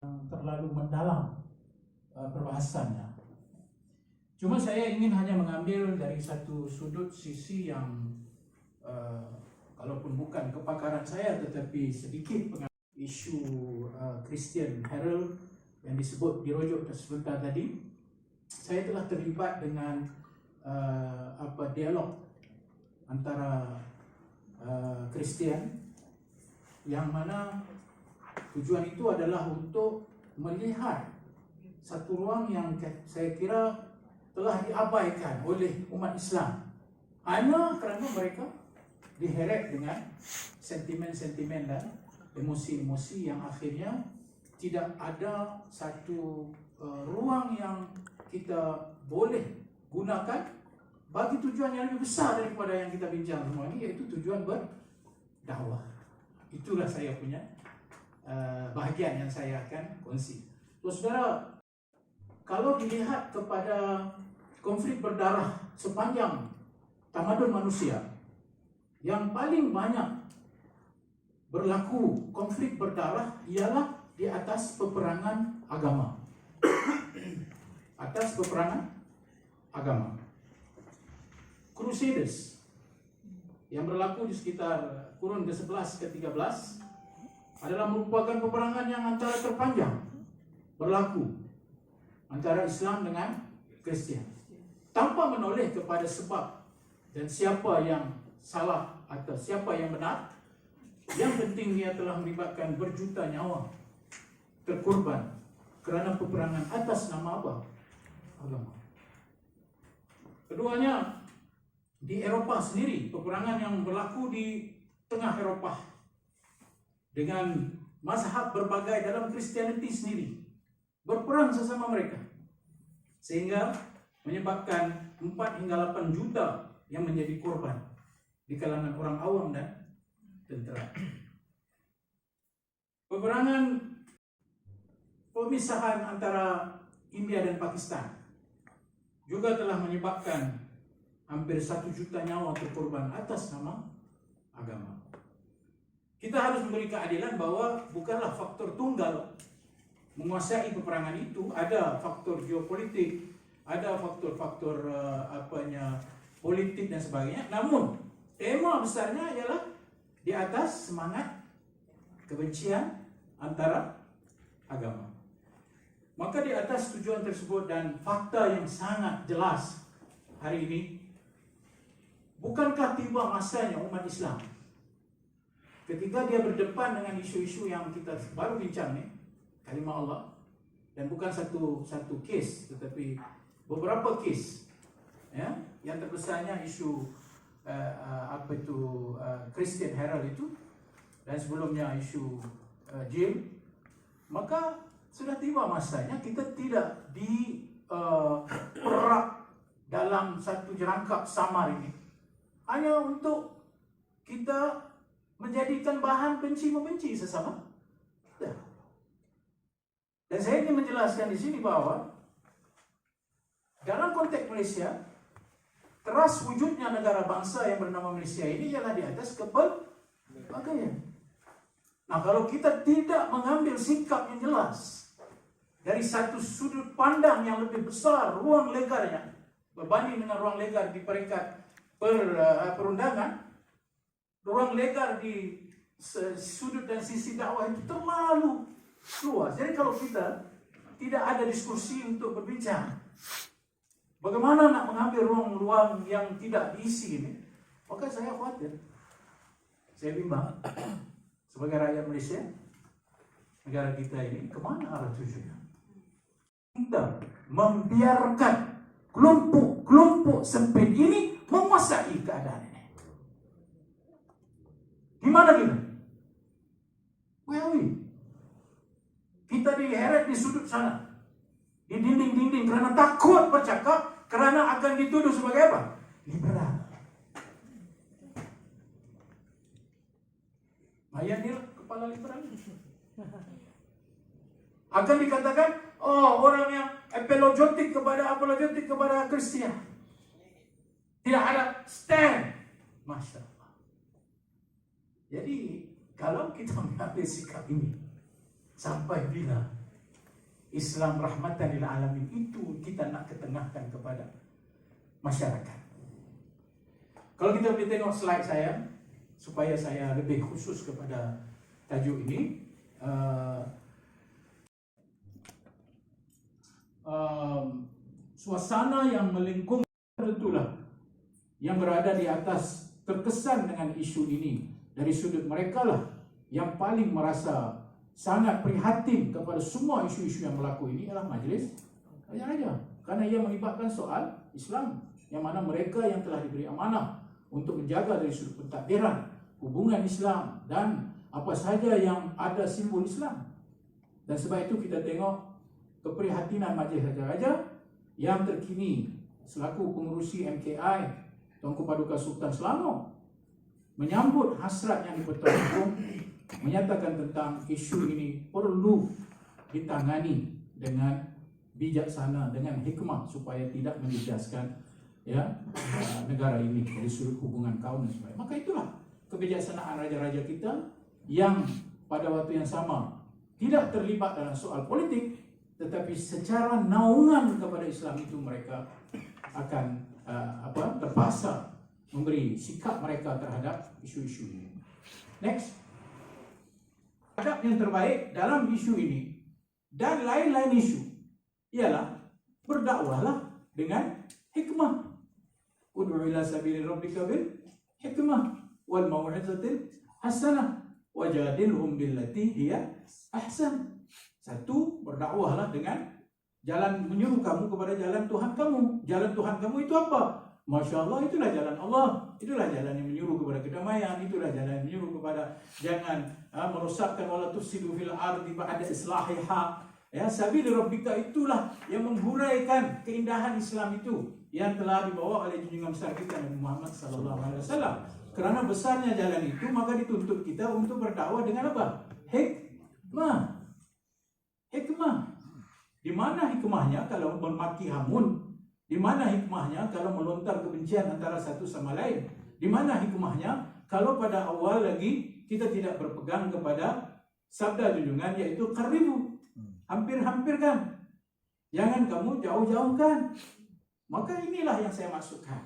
terlalu mendalam perbahasannya. Cuma saya ingin hanya mengambil dari satu sudut sisi yang kalaupun bukan kepakaran saya, tetapi sedikit isu Christian Herald yang disebut dirujuk sebentar tadi. Saya telah terlibat dengan dialog antara Kristian yang mana tujuan itu adalah untuk melihat satu ruang yang saya kira telah diabaikan oleh umat Islam hanya kerana mereka diheret dengan sentimen-sentimen dan emosi-emosi yang akhirnya tidak ada satu ruang yang kita boleh gunakan bagi tujuan yang lebih besar daripada yang kita bincang semua ini, iaitu tujuan berdakwah. Itulah saya punya bahagian yang saya akan kongsi. Saudara, kalau dilihat kepada konflik berdarah sepanjang tamadun manusia, yang paling banyak berlaku konflik berdarah ialah di atas peperangan agama. Atas peperangan agama. Crusaders yang berlaku di sekitar kurun ke-11 ke-13 adalah merupakan peperangan yang antara terpanjang berlaku antara Islam dengan Kristian, tanpa menoleh kepada sebab dan siapa yang salah atau siapa yang benar. Yang penting dia telah melibatkan berjuta nyawa terkorban kerana peperangan atas nama apa? Agama. Keduanya di Eropah sendiri, peperangan yang berlaku di tengah Eropah dengan mazhab berbagai dalam Kristianiti sendiri berperang sesama mereka sehingga menyebabkan 4 hingga 8 juta yang menjadi korban di kalangan orang awam dan tentera. Peperangan pemisahan antara India dan Pakistan juga telah menyebabkan hampir 1 juta nyawa terkorban atas nama agama. Kita harus memberi keadilan bahwa bukanlah faktor tunggal menguasai peperangan itu, ada faktor geopolitik, ada faktor-faktor politik dan sebagainya. Namun tema besarnya ialah di atas semangat kebencian antara agama. Maka di atas tujuan tersebut dan fakta yang sangat jelas hari ini, bukankah tiba masanya umat Islam ketika dia berdepan dengan isu-isu yang kita baru bincang ni, kalimah Allah, dan bukan satu kes tetapi beberapa kes ya, yang terbesarnya isu Christian Herald itu, dan sebelumnya isu Jim, maka sudah tiba masanya kita tidak diperak dalam satu jerangkap samar ini hanya untuk kita menjadikan bahan benci-membenci sesama kita. Dan saya ingin menjelaskan di sini bahwa dalam konteks Malaysia, teras wujudnya negara bangsa yang bernama Malaysia ini ialah di atas kepelbagaian. Nah, kalau kita tidak mengambil sikap yang jelas dari satu sudut pandang yang lebih besar, ruang legalnya berbanding dengan ruang legal di peringkat perundangan, ruang legal di sudut dan sisi dakwah itu terlalu luas. Jadi kalau kita tidak ada diskusi untuk berbincang bagaimana nak mengambil ruang-ruang yang tidak diisi ini, maka saya khawatir, saya bimbang sebagai rakyat Malaysia, negara kita ini kemana arah tujuannya? Kita membiarkan kelompok-kelompok sempit ini menguasai keadaan ini. Di mana kita? Where are we? Kita diheret di sudut sana, di dinding-dinding kerana takut bercakap, kerana akan dituduh sebagai apa? Liberal. Ayah dia kepala liberal. Akan dikatakan, oh, orang yang apologetik kepada Kristian. Tidak ada stand. Masya Allah. Jadi kalau kita mengambil sikap ini, sampai bila Islam rahmatan lil alamin itu kita nak ketengahkan kepada masyarakat. Kalau kita boleh tengok slide saya, supaya saya lebih khusus kepada tajuk ini, suasana yang melingkup tentulah yang berada di atas terkesan dengan isu ini dari sudut mereka lah yang paling merasa sangat prihatin kepada semua isu-isu yang berlaku ini adalah Majlis Raja-Raja, karena ia melibatkan soal Islam, yang mana mereka yang telah diberi amanah untuk menjaga dari sudut pentadbiran hubungan Islam dan apa sahaja yang ada simbol Islam. Dan sebab itu kita tengok keprihatinan Majlis Raja-Raja yang terkini selaku pengurusi MKI Tuanku Paduka Sultan Selangor menyambut hasrat yang dipertuangkan, menyatakan tentang isu ini perlu ditangani dengan bijaksana, dengan hikmah supaya tidak menjejaskan negara ini dari sudut hubungan kaum dan sebagainya. Maka itulah kebijaksanaan raja-raja kita yang pada waktu yang sama tidak terlibat dalam soal politik, tetapi secara naungan kepada Islam itu mereka akan terpaksa memberi sikap mereka terhadap isu-isu ini. Next. Adab yang terbaik dalam isu ini dan lain-lain isu ialah berdakwahlah dengan hikmah. Ud'u ila sabili rabbika bil hikmah wal mau'izatil hasanah wajadilhum billati hiya ahsan. Satu, berdakwahlah dengan jalan, menyuruh kamu kepada jalan Tuhan kamu. Jalan Tuhan kamu itu apa? Masya Allah, itulah jalan Allah. Itulah jalan yang menyuruh kepada kedamaian. Itulah jalan yang menyuruh kepada jangan merosakkan wala tufsidu fil ardi ba'da islahiha. Ya, sabil rabbika itulah yang menghuraikan keindahan Islam itu yang telah dibawa oleh junjungan besar kita Nabi Muhammad sallallahu alaihi wasallam. Kerana besarnya jalan itu, maka dituntut kita untuk berdakwah dengan apa? Hikmah. Hikmah. Di mana hikmahnya kalau memaki hamun? Di mana hikmahnya kalau melontar kebencian antara satu sama lain? Di mana hikmahnya kalau pada awal lagi kita tidak berpegang kepada sabda junjungan, yaitu qaribu, hampir-hampirkan, jangan kamu jauh-jauhkan. Maka inilah yang saya maksudkan.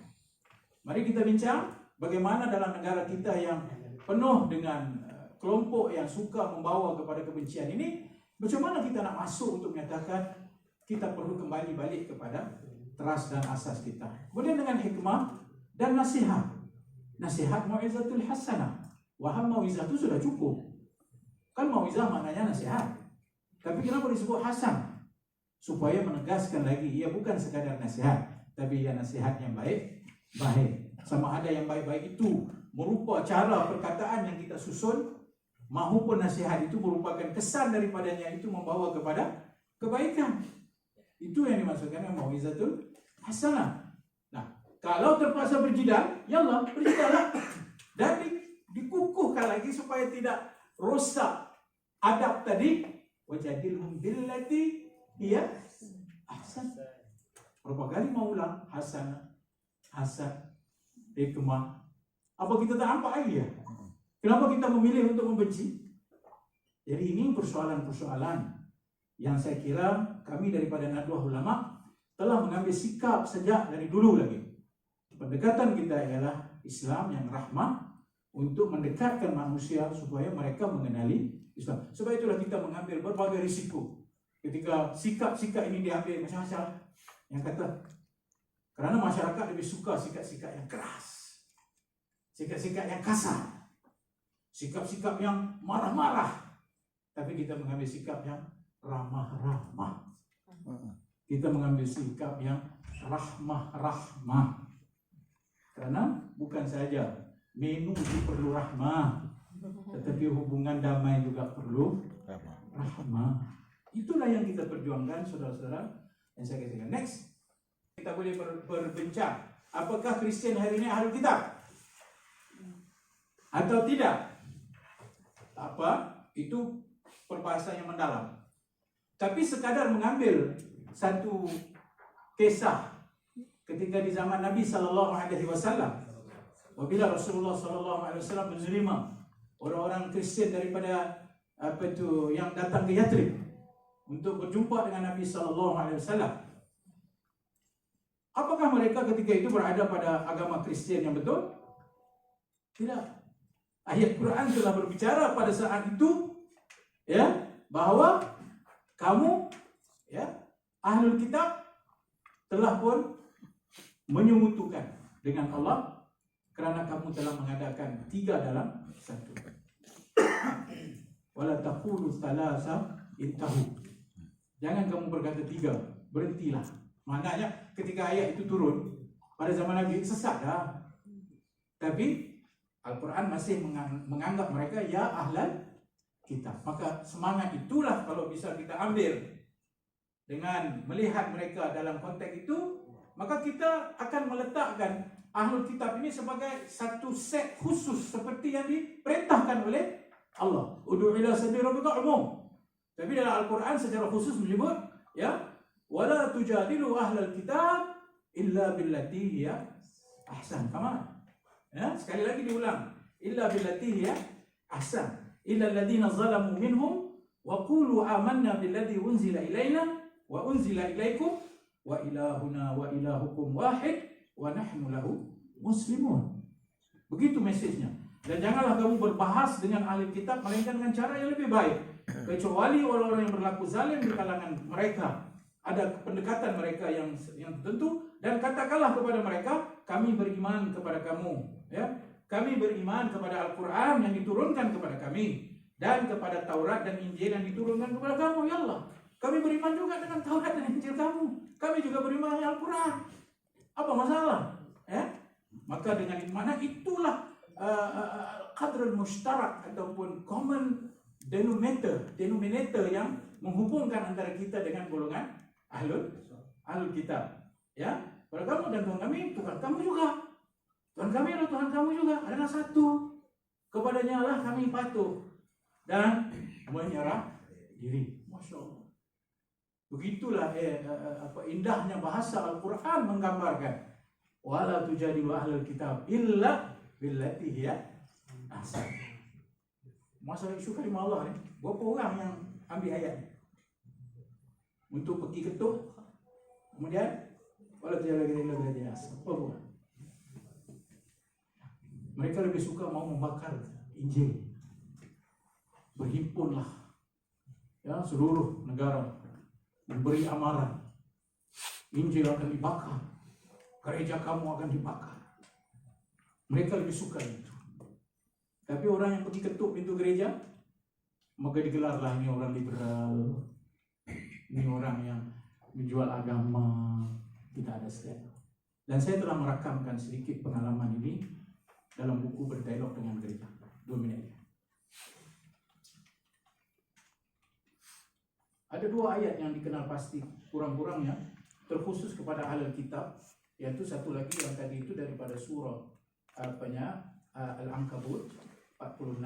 Mari kita bincang bagaimana dalam negara kita yang penuh dengan kelompok yang suka membawa kepada kebencian ini, macam mana kita nak masuk untuk menyatakan kita perlu kembali balik kepada teras dan asas kita. Kemudian dengan hikmah dan nasihat. Nasihat mau'izatul hasanah. Waham mau'izah itu sudah cukup. Kan mau'izah maknanya nasihat. Tapi kenapa disebut hasan? Supaya menegaskan lagi, ia bukan sekadar nasihat, tapi ia nasihat yang baik. Sama ada yang baik-baik itu merupa cara perkataan yang kita susun, mahupun nasihat itu merupakan kesan daripadanya itu membawa kepada kebaikan. Itu yang dimaksudkan dengan mau'izatul hasanah. Nah, kalau terpaksa berjidal, ya Allah, berjidallah. Dan dikukuhkan lagi supaya tidak rosak adab tadi. Wajadilhum billati hiya ahsan. Berapa kali mau ulang hasanah, hasan, hikmah. Apa kita tak nampak lagi ya? Kenapa kita memilih untuk membenci? Jadi ini persoalan-persoalan yang saya kira kami daripada Nadwah Ulama telah mengambil sikap sejak dari dulu lagi. Pendekatan kita ialah Islam yang rahmah untuk mendekatkan manusia supaya mereka mengenali Islam. Sebab itulah kita mengambil berbagai risiko ketika sikap-sikap ini diambil macam-macam. Yang kata, kerana masyarakat lebih suka sikap-sikap yang keras, sikap-sikap yang kasar, sikap-sikap yang marah-marah. Tapi kita mengambil sikap yang ramah-ramah. Kita mengambil sikap yang rahmah-rahmah. Karena bukan saja menu itu perlu rahmah, tetapi hubungan damai juga perlu rahmah. Itulah yang kita perjuangkan, saudara-saudara yang saya katakan. Next, kita boleh berbincang. Apakah Kristian hari ini Ahlul Kitab atau tidak? Apa? Itu perbahasan yang mendalam. Tapi sekadar mengambil satu kisah ketika di zaman Nabi sallallahu alaihi wasallam, apabila Rasulullah sallallahu alaihi wasallam menerima orang-orang Kristian daripada yang datang ke Yathrib, untuk berjumpa dengan Nabi sallallahu alaihi wasallam. Apakah mereka ketika itu berada pada agama Kristian yang betul? Tidak. Ayat Quran telah berbicara pada saat itu, ya, bahwa kamu, ya, ahlul kitab telah pun menyekutukan dengan Allah kerana kamu telah mengadakan 3 dalam 1. Wala taqulu thalatha intahu. Jangan kamu berkata 3, berhentilah. Maknanya ketika ayat itu turun pada zaman Nabi, sesat dah. Tapi Al-Quran masih menganggap mereka ya ahlal kitab. Maka semangat itulah kalau bisa kita ambil dengan melihat mereka dalam konteks itu, maka kita akan meletakkan ahlul kitab ini sebagai satu set khusus seperti yang diperintahkan oleh Allah. Ud'u ila sabili rabbika umum. Tapi dalam Al-Quran secara khusus menyebut, ya, wala tujadilu ahlal kitab illa billati hiya ahsan. Kama? Ya, sekali lagi diulang. Illa billati hiya ahsan. Illa alladhina zalamu minhum wa qulu amanna billadhi unzila ilaina wa unzila ilaikum wa ilahuna wa ilahukum wahid wa nahnu lahu muslimun. Begitu mesejnya. Dan janganlah kamu berbahas dengan ahli kitab melainkan dengan cara yang lebih baik, kecuali orang-orang yang berlaku zalim di kalangan mereka. Ada pendekatan mereka yang tertentu, dan katakanlah kepada mereka, kami beriman kepada kamu, ya. Kami beriman kepada Al-Quran yang diturunkan kepada kami, dan kepada Taurat dan Injil yang diturunkan kepada kamu, ya Allah. Kami beriman juga dengan Taurat dan Injil kamu. Kami juga beriman dengan Al-Quran. Apa masalah? Ya? Maka dengan mana itulah qadrul mushtarak ataupun common denominator yang menghubungkan antara kita dengan golongan ahlul kitab. Ya, pada kamu dan Tuhan kami, Tuhan kamu juga. Tuhan kami adalah Tuhan kamu juga, adalah satu. Kepadanya lah kami patuh dan menyerah diri. Masya Allah. Begitulah indahnya bahasa Al-Quran menggambarkan. Wala tujadilu ahlul kitab illa billati hiya ahsan. Masalah isu kalimah Allah ni, berapa orang yang ambil ayat ni untuk pergi ketuk, kemudian wala tujadilu illa billati hiya ahsan. Berapa orang? Mereka lebih suka mau membakar Injil. Berhimpunlah, ya, seluruh negara memberi amaran, Injil akan dibakar, gereja kamu akan dibakar. Mereka lebih suka itu. Tapi orang yang pergi ketuk pintu gereja, maka digelarlah ini orang liberal, ini orang yang menjual agama. Kita ada step. Dan saya telah merakamkan sedikit pengalaman ini dalam buku Berdialog dengan Gereja. 2 minit. Ada 2 ayat yang dikenal pasti kurang-kurangnya terkhusus kepada ahlul kitab, yaitu satu lagi yang tadi itu daripada surah Al-Ankabut 46,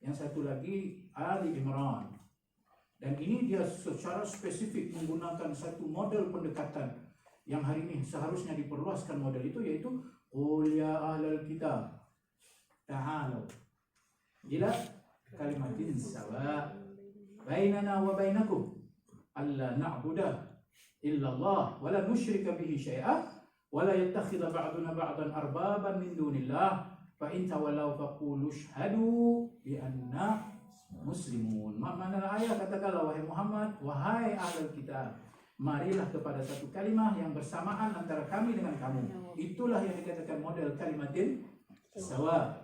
yang satu lagi Ali Imran. Dan ini dia secara spesifik menggunakan satu model pendekatan yang hari ini seharusnya diperluaskan model itu, yaitu qul ya ahlal kitab ta'alu ila kalimatin sawa bainana wa bainakum alla na'budu illa Allah wa la nusyrika bihi syai'a wa la yattakhidha ba'duna ba'dan arbaban min dunillah fa in tawallaw faqulu ashhadu bi anna muslimun. Makna ayat, katakanlah wahai Muhammad, wahai ahlul kitab, marilah kepada satu kalimah yang bersamaan antara kami dengan kamu. Itulah yang dikatakan model kalimatin sawa,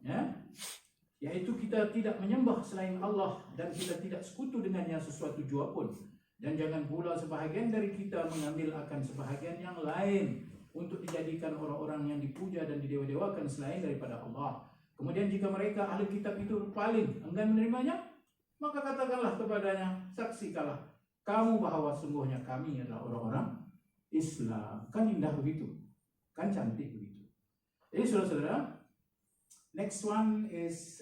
ya, yaitu kita tidak menyembah selain Allah dan kita tidak sekutu dengannya sesuatu jua pun. Dan jangan pula sebahagian dari kita mengambil akan sebahagian yang lain untuk dijadikan orang-orang yang dipuja dan didewa-dewakan selain daripada Allah. Kemudian jika mereka ahli kitab itu paling enggan menerimanya, maka katakanlah kepadanya, saksikanlah kamu bahwa sungguhnya kami adalah orang-orang Islam. Kan indah begitu, kan cantik begitu. Jadi saudara-saudara, next one is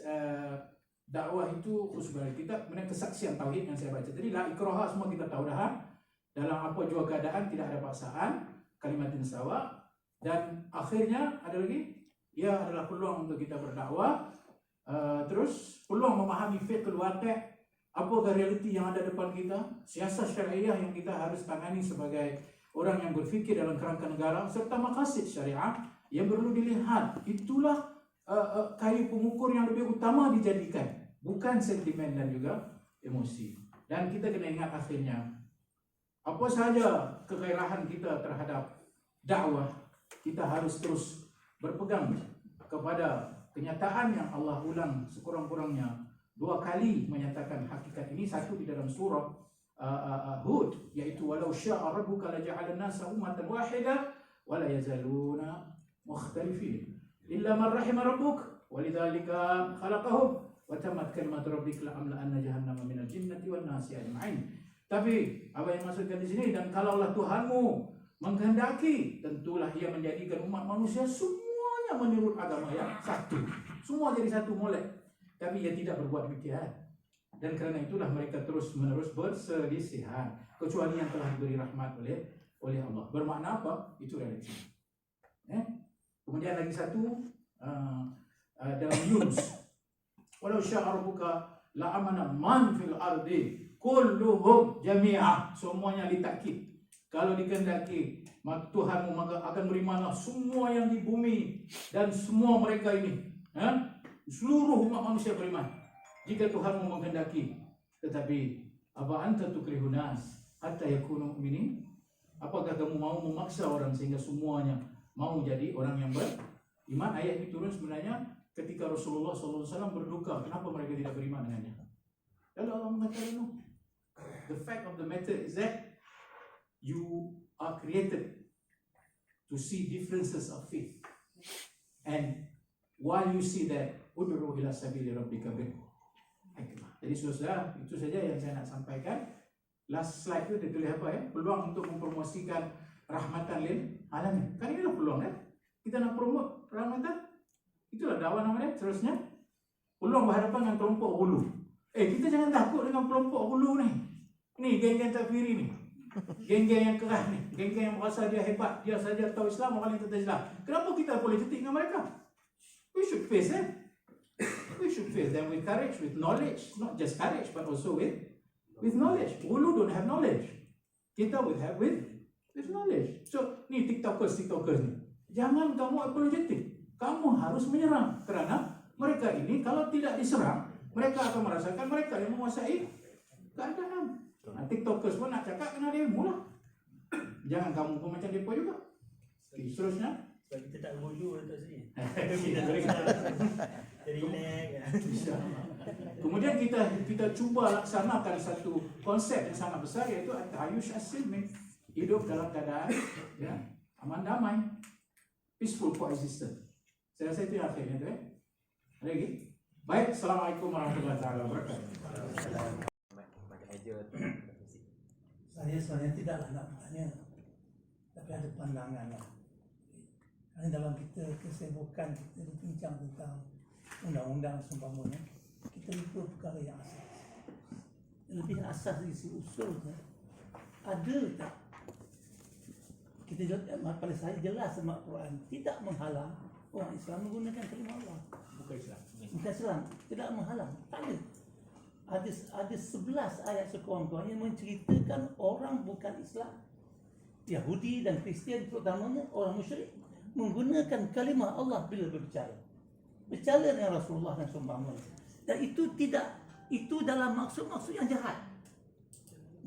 dakwah itu khusus bagi kita, kemudian kesaksian tauhid yang saya baca. Jadi la ikraha semua kita tahu dah. Dalam apa jua keadaan tidak ada paksaan, kalimatin sawa, dan akhirnya ada lagi, ia adalah peluang untuk kita berdakwah, terus peluang memahami fiqhul waqi', Apakah realiti yang ada depan kita? Siasat syariah yang kita harus tangani sebagai orang yang berfikir dalam kerangka negara, serta maqasid syariah yang perlu dilihat. Itulah kayu pengukur yang lebih utama dijadikan, bukan sentimen dan juga emosi. Dan kita kena ingat akhirnya, apa sahaja kegairahan kita terhadap dakwah, kita harus terus berpegang kepada kenyataan yang Allah ulang sekurang-kurangnya 2 kali menyatakan hakikat ini. Satu di dalam surah Hud, yaitu walau syaa rabbuka laja'ala an-nasa ummatan wahidah wa la yazaluna mukhtalifin illa man rahima rabbuk walidzalika khalaqahum wa tammat kalimatu rabbika la amla'anna jahannama minal jinnati wan nasi ajma'in. Tapi apa yang maksudkan di sini, dan kalaulah Tuhanmu menghendaki, tentulah ia menjadikan umat manusia semuanya menurut agama yang satu, semua jadi satu molek. Tapi ia tidak berbuat demikian, dan kerana itulah mereka terus menerus berselisihan, kecuali yang telah diberi rahmat oleh Allah. Bermakna apa? Itu realiti. Kemudian lagi satu dalam Yunus, walau syaa rabbuka la amana man fil ardi kulluhum jami'ah, semuanya ditakkid. Kalau dikehendaki Tuhanmu, maka akan berimanlah semua yang di bumi dan semua mereka ini, seluruh umat manusia beriman jika Tuhanmu menghendaki. Tetapi apa anta tukrihun nas hatta yakunu mu'minin? Apakah kamu mau memaksa orang sehingga semuanya mau jadi orang yang beriman? Ayat ini turun sebenarnya ketika Rasulullah SAW berduka. Kenapa mereka tidak beriman dengannya? Lalu Allah mengatakan, no. The fact of the matter is that you are created to see differences of faith, and while you see that, ud'u ila sabili rabbika bil hikmah. Jadi saudara, itu saja yang saya nak sampaikan. Last slide itu dia tulis apa ya? Peluang untuk mempromosikan rahmatan lil alamin. Kan inilah peluang kan? Kita nak promote rahmatan. Itulah dakwah namanya. Terusnya, peluang berhadapan dengan kelompok hulu. Kita jangan takut dengan kelompok hulu ni. Ni geng-geng takfiri ni. Geng-geng yang keras ni. Geng-geng yang merasa dia hebat, dia saja tahu Islam, orang lain tak tahu Islam. Kenapa kita boleh jetik dengan mereka? We should face them. We should face them with courage, with knowledge. Not just courage, but also with knowledge. Hulu don't have knowledge. Kita will have with knowledge. So, ni tiktokers ni. Jangan kamu apologetic. Kamu harus menyerang. Kerana mereka ini kalau tidak diserang, mereka akan merasakan mereka yang menguasai keadaan. Tiktokers pun nak cakap kena demo lah. Jangan kamu pun macam mereka juga. Seterusnya, sebab kita tak bodoh atas sini. kita relax. Kemudian kita cuba laksanakan satu konsep yang sangat besar, iaitu at-ta'ayyush as-silmi, hidup dalam keadaan aman damai, peaceful coexistence. Saya rasa itu yang akhirnya tu. Ada lagi? Baik, Assalamualaikum warahmatullahi wabarakatuh. Saya sebenarnya tidaklah nak bertanya, tapi ada pandangan lah. Kerana dalam kita kesibukan kita berbincang tentang undang-undang seumpamanya, kita lupa perkara yang asas. Lebih asas dari si usulnya, ada tak? Kita pada saya jelas sama Al-Quran tidak menghalang orang Islam menggunakan kalimah Allah. Bukan Islam, tidak menghalang, tak ada. Ada 11 ayat sekurang-kurangnya menceritakan orang bukan Islam, Yahudi dan Kristian terutamanya, orang musyrik, menggunakan kalimah Allah bila berbicara dengan Rasulullah dan seumpamanya. Dan itu dalam maksud-maksud yang jahat,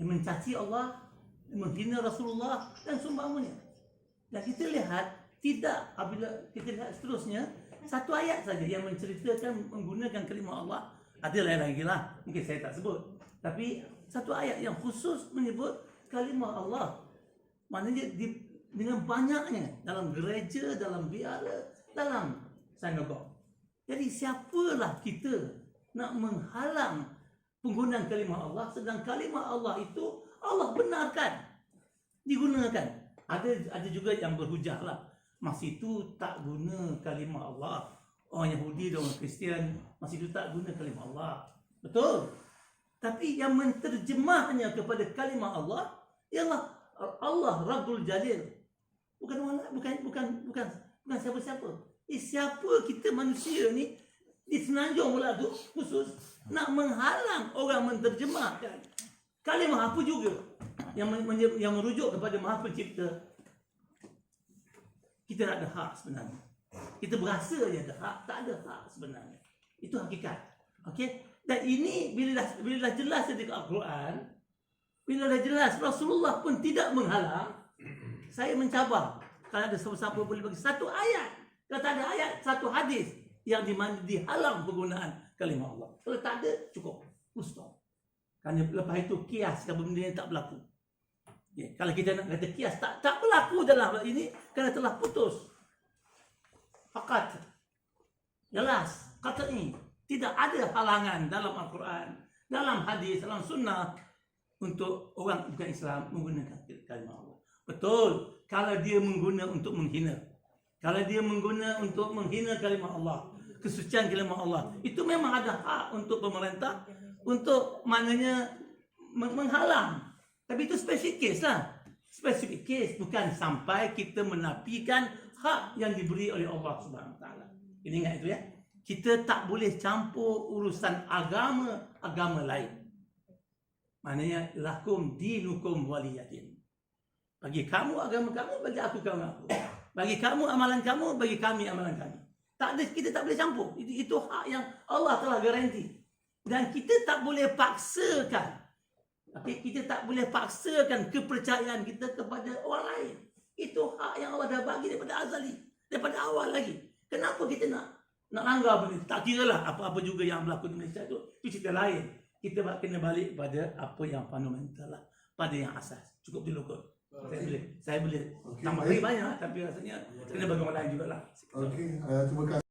yang mencaci Allah, menghina Rasulullah dan seumpamanya. Dan kita lihat tidak, apabila kita lihat seterusnya, satu ayat saja yang menceritakan menggunakan kalimah Allah. Ada lain lagi lah, mungkin saya tak sebut. Tapi satu ayat yang khusus menyebut kalimah Allah. Maknanya dengan banyaknya dalam gereja, dalam biara, dalam sinagog. Jadi siapalah kita nak menghalang penggunaan kalimah Allah, sedang kalimah Allah itu Allah benarkan digunakan. Ada juga yang berhujah lah, masa itu tak guna kalimah Allah. Orang Yahudi dan orang Kristian masa itu tak guna kalimah Allah. Betul. Tapi yang menterjemahnya kepada kalimah Allah ialah Allah Rabbul Jalil. Bukan siapa-siapa. Siapa kita manusia ni di Semenanjung pula tu khusus nak menghalang orang menterjemahkan kalimah apa juga yang merujuk kepada Maha Pencipta. Kita tak ada hak sebenarnya. Kita berasa je ada hak, tak ada hak sebenarnya. Itu hakikat. Okey? Dan ini bila dah jelas di Al-Quran, bila dah jelas Rasulullah pun tidak menghalang, saya mencabar kalau ada siapa-siapa boleh bagi satu ayat, kalau tak ada ayat, satu hadis yang di mana dihalang penggunaan kalimah Allah. Kalau tak ada, cukup. Full stop. Kerana lepas itu kias kalau benda yang tak berlaku. Ya, kalau kita nak kata kias tak berlaku dalam hal ini kerana telah putus. Fakat jelas kata ini tidak ada halangan dalam Al-Quran, dalam hadis, dalam sunnah untuk orang bukan Islam menggunakan kalimah Allah. Betul kalau dia mengguna untuk menghina. Kalau dia mengguna untuk menghina kalimah Allah, kesucian kalimah Allah, itu memang ada hak untuk pemerintah untuk maknanya menghalang. Tapi itu spesifik case lah. Spesifik case, bukan sampai kita menafikan hak yang diberi oleh Allah Subhanahu Wa Taala. Ini ingat itu ya. Kita tak boleh campur urusan agama lain. Maknanya lakum dinukum waliyadin. Bagi kamu agama kamu, bagi aku agama aku. Bagi kamu amalan kamu, bagi kami amalan kami. Tak ada, kita tak boleh campur. Itu hak yang Allah telah garanti. Dan kita tak boleh paksakan. Okay, kita tak boleh paksakan kepercayaan kita kepada orang lain. Itu hak yang Allah dah bagi daripada azali, daripada awal lagi. Kenapa kita nak langgar benda? Tak kiralah apa-apa juga yang berlaku di Malaysia itu cerita lain. Kita kena balik pada apa yang fundamental lah, pada yang asas. Cukup dulu kot. Saya boleh tambah lagi banyak, tapi rasanya kena bagi orang lain jugalah. Okey, terima kasih.